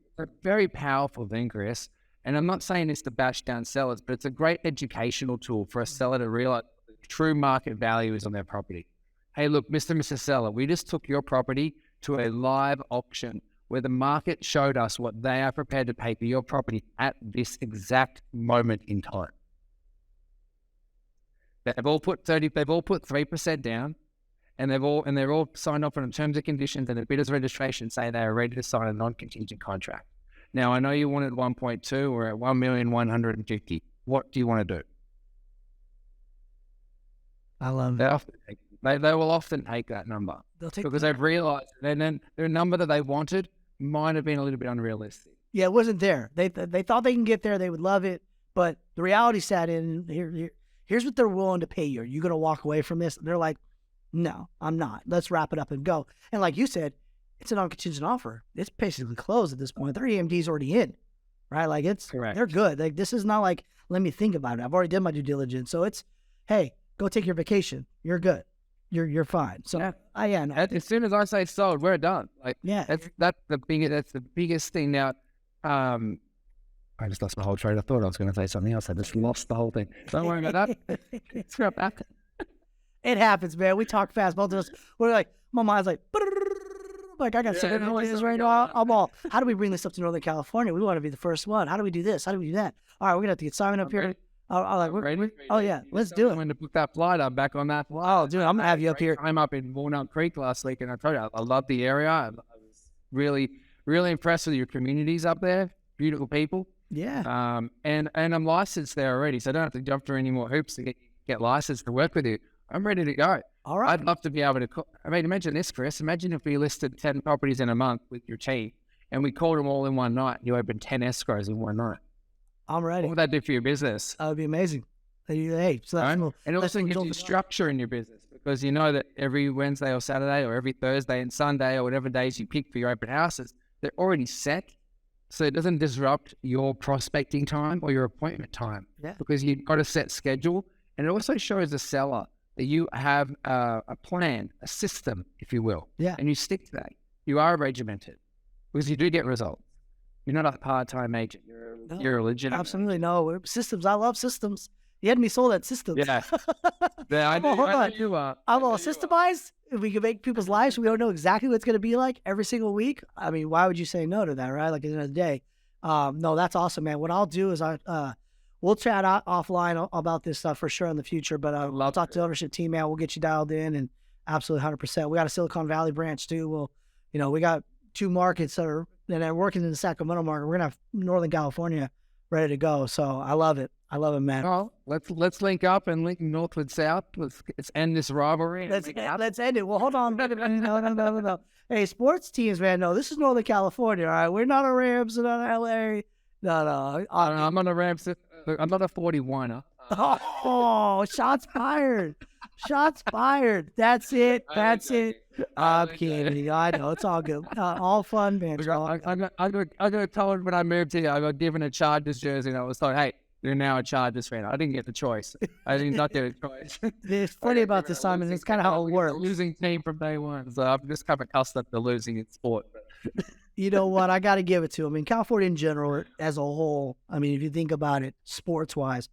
powerful thing, Chris. And I'm not saying this to bash down sellers, but it's a great educational tool for a seller to realize the true market value is on their property. Hey, look, Mr. and Mrs. Seller, we just took your property to a live auction where the market showed us what they are prepared to pay for your property at this exact moment in time. They've all put 3% down, and they're all signed off on the terms and conditions and the bidder's registration saying they are ready to sign a non-contingent contract. Now, I know you wanted 1.2, we're at 1,150,000. What do you want to do? I love it. They will often take that number because they've realized and then the number that they wanted might have been a little bit unrealistic. Yeah, it wasn't there. They thought they can get there. They would love it. But the reality sat in. Here's what they're willing to pay you. Are you going to walk away from this? And they're like, no, I'm not. Let's wrap it up and go. And like you said, it's a non-contingent offer. It's basically closed at this point. Their EMD's already in, right? Like it's correct. They're good. Like this is not like, let me think about it. I've already done my due diligence. So it's, hey, go take your vacation. You're good. You're fine. So no. As soon as I say sold, we're done. Like that's the biggest thing now. I just lost my whole train. I thought I was going to say something else. I just lost the whole thing. Don't worry about that. Scrap that. It happens, man. We talk fast. Both of us. We're like, my mind's like, Like, I got so many ideas right now. I'm all, how do we bring this up to Northern California? We want to be the first one. How do we do this? How do we do that? All right, we're going to have to get Simon up here. Oh, yeah, let's do it. When to book that flight, I'm back on that flight. Oh, dude, I'm going to have you up here. I'm up in Walnut Creek last week, and I told you, I love the area. I was really, really impressed with your communities up there. Beautiful people. Yeah. And I'm licensed there already, so I don't have to jump through any more hoops to get licensed to work with you. I'm ready to go. All right. I'd love to be able to imagine this, Chris. Imagine if we listed 10 properties in a month with your team and we called them all in one night. You opened 10 escrows in one night. I'm ready. What would that do for your business? That would be amazing. Hey, so that's cool. And it also gives you structure in your business, because you know that every Wednesday or Saturday or every Thursday and Sunday or whatever days you pick for your open houses, they're already set. So it doesn't disrupt your prospecting time or your appointment time, because you've got a set schedule. And it also shows the seller that you have a plan, a system, if you will, and you stick to that. You are regimented, because you do get results. You're not a part-time agent. You're a legitimate. Absolutely no systems. I love systems. You had me sold at systems. Yeah. I know you are. I'm all systemized. If we can make people's lives, we don't know exactly what it's going to be like every single week. I mean, why would you say no to that, right? Like at the end of the day. No, that's awesome, man. What I'll do is we'll chat offline about this stuff for sure in the future, but I'll talk to the ownership team, man. We'll get you dialed in, and absolutely 100%. We got a Silicon Valley branch too. We got 2 markets that are working in the Sacramento market. We're going to have Northern California ready to go. So I love it. I love it, man. Well, let's link up and link north with south. Let's end this rivalry. Let's end it. Well, hold on. No. Hey, sports teams, man. No, this is Northern California, all right? We're not a Rams, we're not a LA. No. I'm on a Rams. I'm not a 41er. Oh, shots fired. Shots fired. That's it. I'm kidding. I know. It's all good. All fun, man. I got told when I moved here, I got given a Chargers jersey, and I was told, hey, you're now a Chargers fan. I didn't get the choice. I did not get a choice. It's funny about this, Simon. It's kind of how it works. Losing team from day one. So I'm just kind of accustomed to losing in sport. You know what? I got to give it to them. I mean, California in general, as a whole, I mean, if you think about it, sports-wise,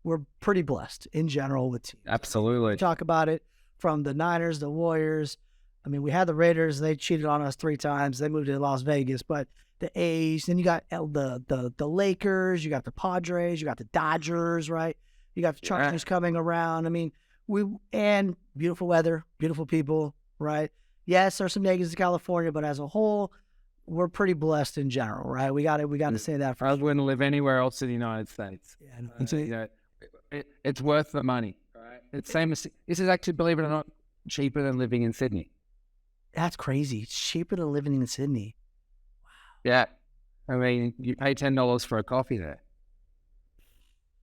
we're pretty blessed in general with teams. Absolutely. We talk about it from the Niners, the Warriors. I mean, we had the Raiders. They cheated on us 3 times. They moved to Las Vegas. But the A's, then you got the Lakers, you got the Padres, you got the Dodgers, right? You got the Chargers coming around. I mean, and beautiful weather, beautiful people, right? Yes, there's some negatives in California, but as a whole, we're pretty blessed in general, right? We got to say that. I wouldn't live anywhere else in the United States. Yeah, it's worth the money, right? It's same as this is actually, believe it or not, cheaper than living in Sydney. That's crazy. It's cheaper than living in Sydney. Yeah. I mean, you pay $10 for a coffee there.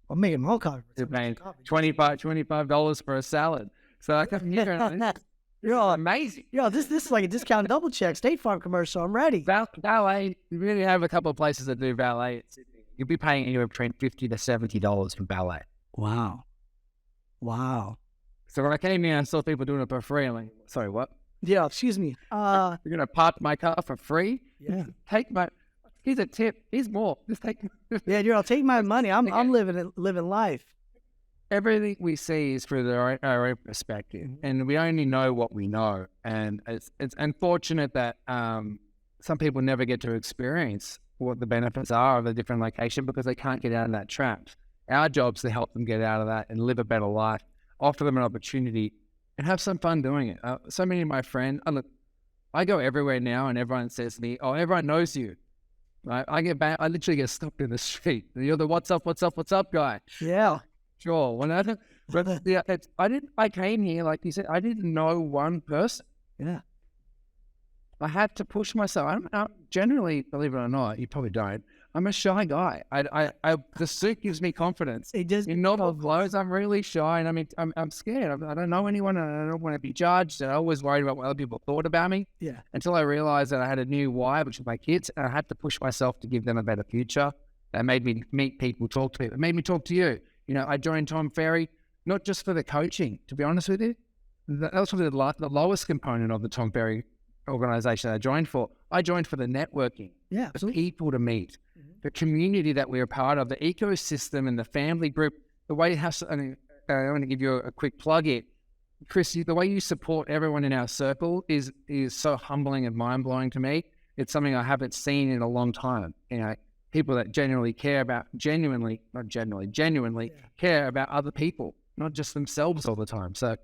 I'm making more coffee. You're paying $25 for a salad. So I come here and you're all amazing. This is like a discount double check State Farm commercial. I'm ready. Valet, you really have a couple of places that do valet. You'll be paying anywhere between $50 to $70 for valet. Wow. So when I came here and saw people doing it for free, I'm like, sorry, what? Yeah, excuse me. You're going to park my car for free? Yeah. Here's a tip. Here's more. Just take. Yeah, take my money. I'm living life. Everything we see is through our own perspective, and we only know what we know. And it's unfortunate that some people never get to experience what the benefits are of a different location because they can't get out of that trap. Our job's to help them get out of that and live a better life, offer them an opportunity, and have some fun doing it. So many of my friends, I go everywhere now, and everyone says to me, "Oh, everyone knows you." Right? I literally get stopped in the street. You're the what's up guy. Yeah. Sure. I came here, like you said, I didn't know one person. Yeah. I had to push myself. I'm generally, believe it or not, you probably don't. I'm a shy guy. The suit gives me confidence. It does. In normal clothes, I'm really shy, and I mean, I'm scared. I don't know anyone, and I don't want to be judged. And I always worried about what other people thought about me. Yeah. Until I realized that I had a new why, which was my kids, and I had to push myself to give them a better future. That made me meet people, talk to people. It made me talk to you. I joined Tom Ferry not just for the coaching. To be honest with you, that was probably the lowest component of the Tom Ferry organization I joined for. I joined for the networking. Yeah, the people to meet, the community that we're a part of, the ecosystem and the family group. The way it has. I want to give you a quick plug here. Chris, the way you support everyone in our circle is so humbling and mind blowing to me. It's something I haven't seen in a long time. You know, people that genuinely care about, genuinely care about other people, not just themselves all the time. So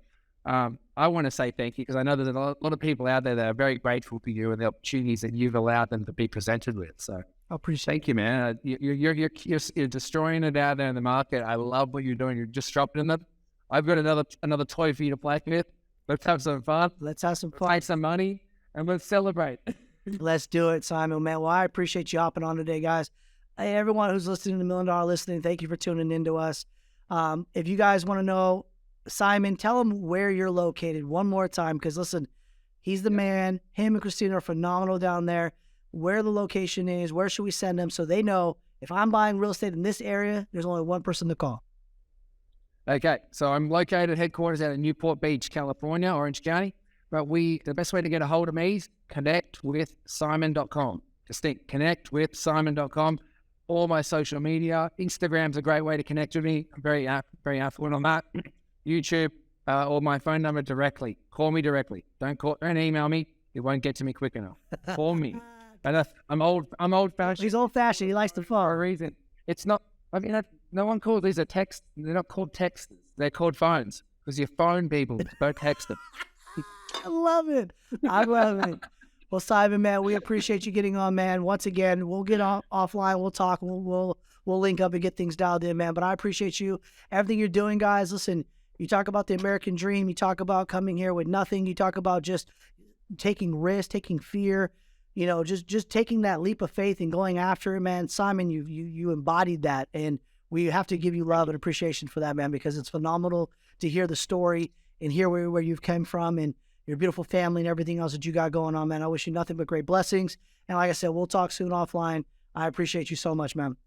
I want to say thank you, because I know there's a lot of people out there that are very grateful for you and the opportunities that you've allowed them to be presented with. So I appreciate thank you, man. You're destroying it out there in the market. I love what you're doing. You're disrupting it. I've got another toy for you to play with. Let's have some fun. Let's have some fun. Make some money, and let's celebrate. Let's do it, Simon, man. Well, I appreciate you hopping on today, guys. Hey, everyone who's listening to $1 Million Listening, thank you for tuning in to us. If you guys want to know Simon, tell them where you're located one more time, because listen, he's the man. Him and Christina are phenomenal down there. Where the location is, where should we send them so they know if I'm buying real estate in this area, there's only one person to call. Okay, so I'm located headquarters out in Newport Beach, California, Orange County. But the best way to get a hold of me is connectwithsimon.com. Just think, connectwithsimon.com. All my social media. Instagram's a great way to connect with me. I'm very affluent on that. YouTube, or my phone number directly. Call me directly. Don't email me. It won't get to me quick enough. Call me. And I'm old-fashioned. He's old-fashioned. He likes to phone. For a reason. It's not. I mean, no one calls these a text. They're not called texts. They're called phones, because you phone people. Don't text them. I love it. I love it. Well, Simon, man, we appreciate you getting on, man. Once again, we'll get offline. We'll talk. We'll link up and get things dialed in, man. But I appreciate you. Everything you're doing, guys. Listen, you talk about the American dream. You talk about coming here with nothing. You talk about just taking risks, taking fear, you know, just taking that leap of faith and going after it, man. Simon, you embodied that. And we have to give you love and appreciation for that, man, because it's phenomenal to hear the story and hear where you've come from and your beautiful family and everything else that you got going on, man. I wish you nothing but great blessings. And like I said, we'll talk soon offline. I appreciate you so much, man.